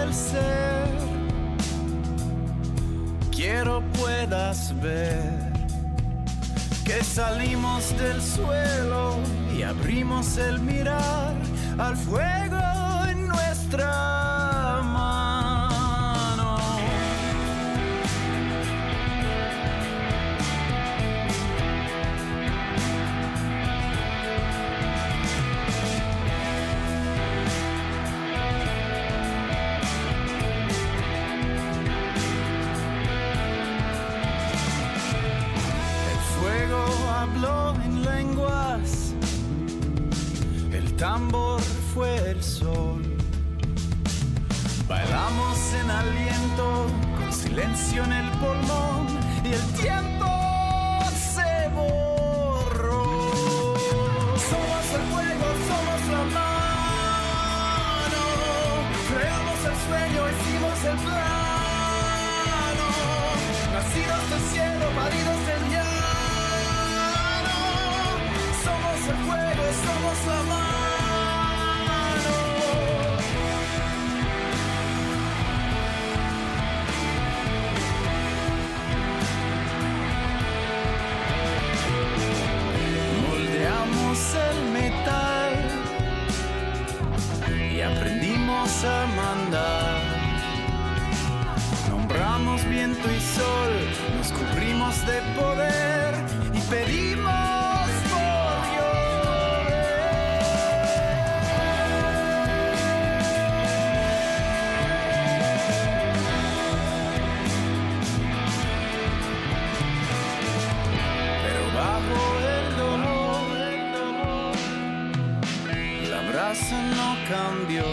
del ser. Quiero puedas ver que salimos del suelo y abrimos el mirar al fuego en nuestra mano. El fuego habló en lenguas, el tambor fue el sol. Bailamos en aliento, con silencio en el pulmón, y el tiempo se borró. Somos el fuego, somos la mano. Creamos el sueño, hicimos el plano. Nacidos del cielo, paridos del llano. Somos el fuego, somos la mano. El metal y aprendimos a mandar. Nombramos viento y sol, nos cubrimos de poder y pedimos por llover. Pero bajo el dolor no cambió,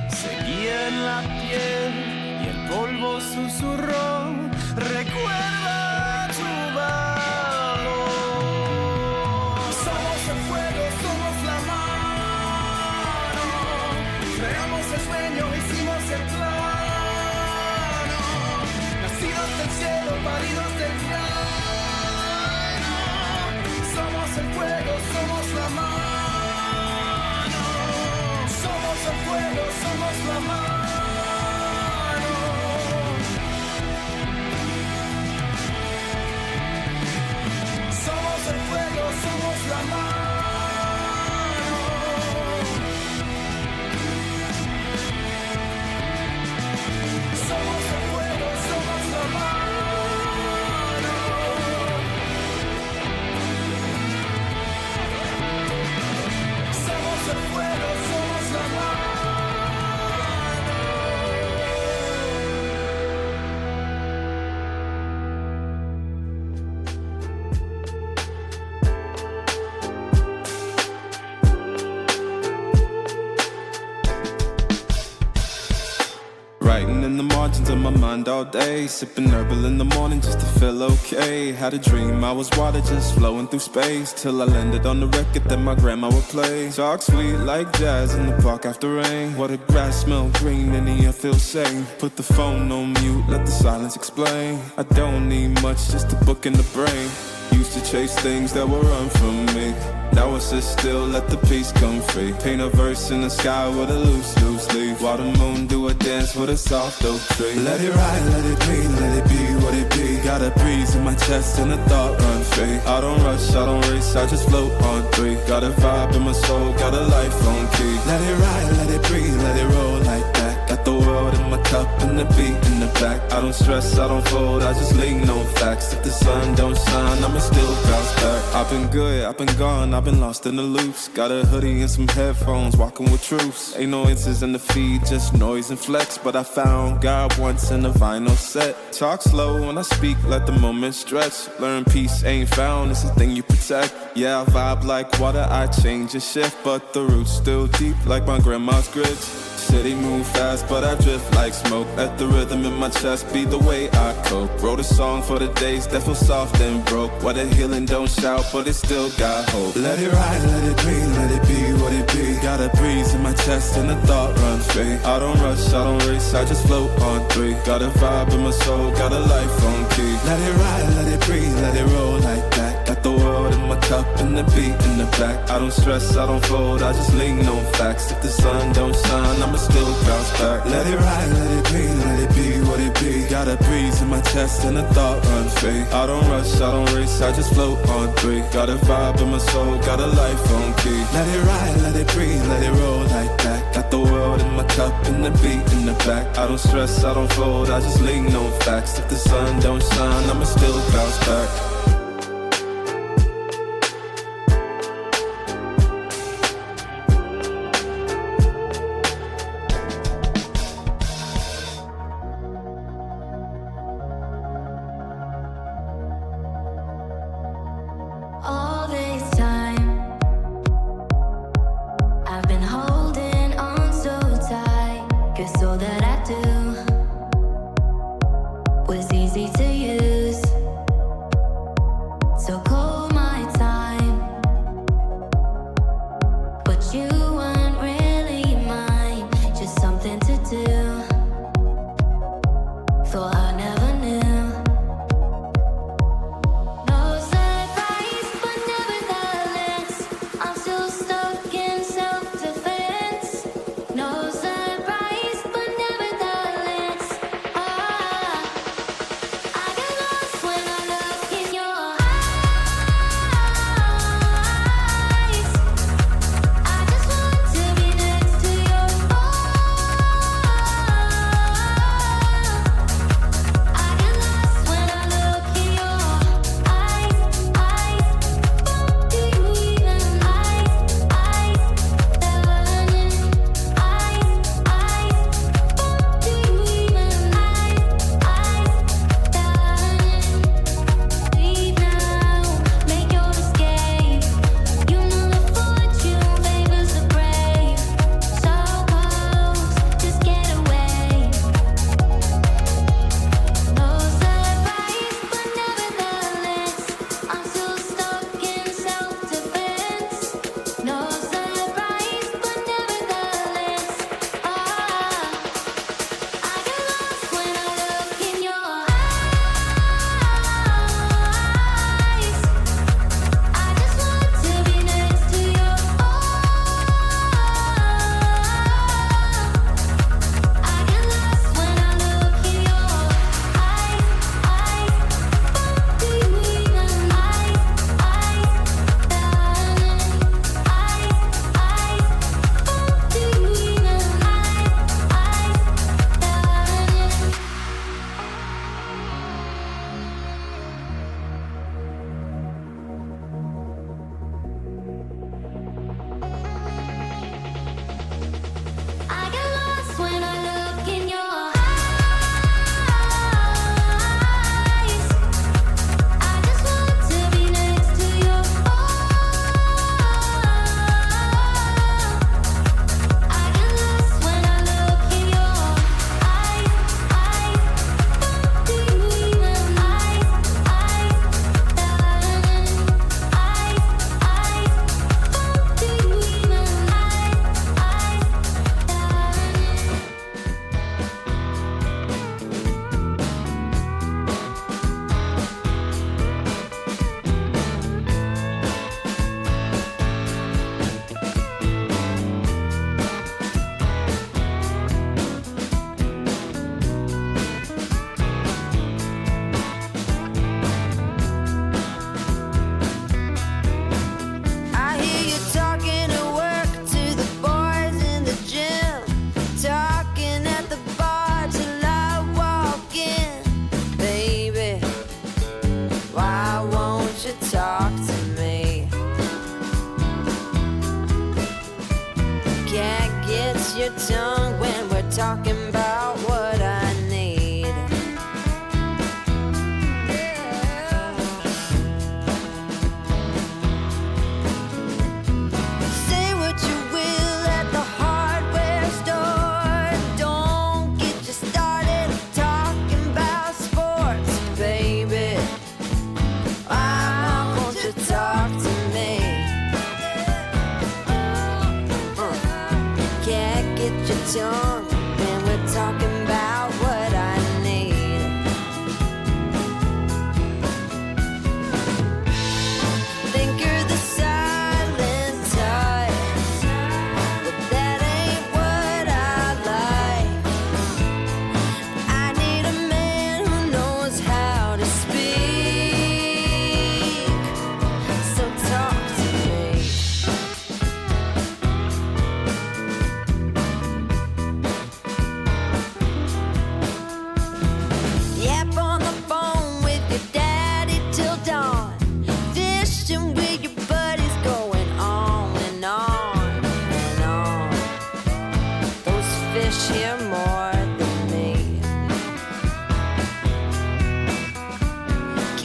seguía en la piel y el polvo susurró, recuerda tu valor. Somos el fuego, somos la mano, creamos el sueño, hicimos el plano, nacidos del cielo, paridos del llano. Somos el fuego, somos la mano. Somos el fuego, somos la mano. Somos el fuego, somos la mano. Somos el fuego, somos la mano. Somos el fuego, somos la mano. Writing in the margins of my mind all day, sipping herbal in the morning just to feel okay. Had a dream I was water just flowing through space, till I landed on the record that my grandma would play. Talk sweet like jazz in the park after rain. What the grass smell green and the air feels sane. Put the phone on mute, let the silence explain. I don't need much, just a book in the brain. Used to chase things that were run from me. Now I sit still, let the peace come free. Paint a verse in the sky with a loose leaf. While the moon do a dance with a soft oak tree. Let it ride, let it be, let it be what it be. Got a breeze in my chest and a thought run free. I don't rush, I don't race, I just float on three. Got a vibe in my soul, got a life on key. Let it ride, let it breathe, let it roll like that. Got the world in my cup and the beat in the back. I don't stress, I don't fold, I just lean on facts. If the sun don't shine, I'ma still bounce back. I've been good, I've been gone, I've been lost in the loops. Got a hoodie and some headphones, walking with troops. Ain't no inches in the feed, just noise and flex. But I found God once in a vinyl set. Talk slow when I speak, let the moment stretch. Learn peace ain't found, it's a thing you protect. Yeah, I vibe like water, I change and shift. But the roots still deep like my grandma's grits. City move fast, but I drift like smoke. Let the rhythm in my chest be the way I cope. Wrote a song for the days that feel soft and broke. Why the healing don't shout, but it still got hope. Let it ride, let it breathe, let it be what it be. Got a breeze in my chest and the thought runs free. I don't rush, I don't race, I just float on three. Got a vibe in my soul, got a life on key. Let it ride, let it breathe, let it roll like that. Got the world in my cup and the beat in the back. I don't stress, I don't fold, I just lean on facts. If the sun don't shine, I'ma still bounce back. Let it ride, let it be what it be. Got a breeze in my chest and a thought run free. I don't rush, I don't race, I just float on three. Got a vibe in my soul, got a life on key. Let it ride, let it breathe, let it roll like that. Got the world in my cup and the beat in the back. I don't stress, I don't fold, I just lean on facts. If the sun don't shine, I'ma still bounce back. All this time, I've been holding on so tight, 'cause all that I do was easy to use.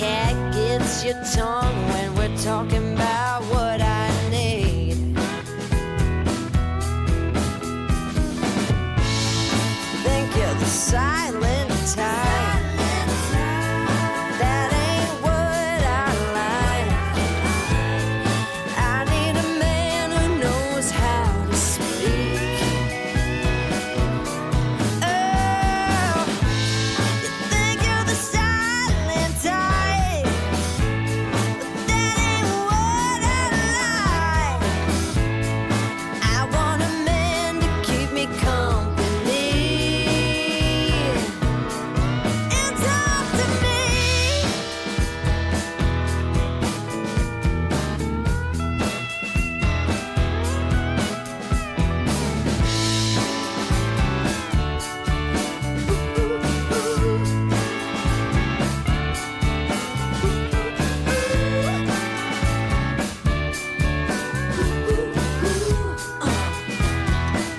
cat gets your tongue when we're talking about what I need. Think you're the silent type. That ain't what I like. I need a man who knows how to speak. Oh, you think you're the silent type, but that ain't what I like. I want a man to keep me company and talk to me.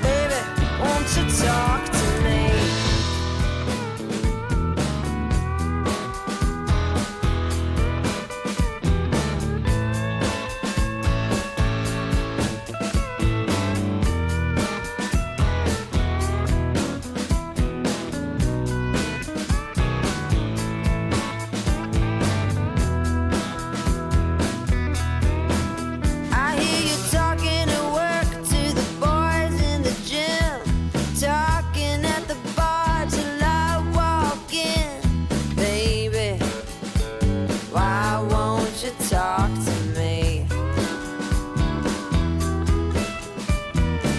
Baby, won't you talk to me? I hear you talking at work to the boys in the gym, talking at the bar till I walk in. Baby, why won't you talk to me?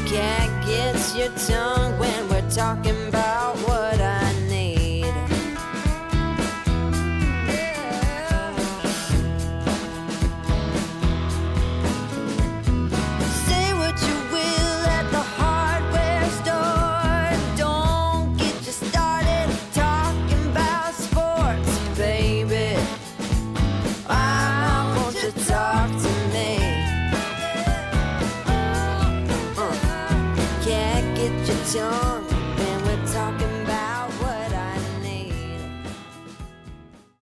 Can't get your tongue when we're talking about what I need. Say what you will at the hardware store. Don't get you started talking about sports, baby. Why won't you talk to me? Can't get your tongue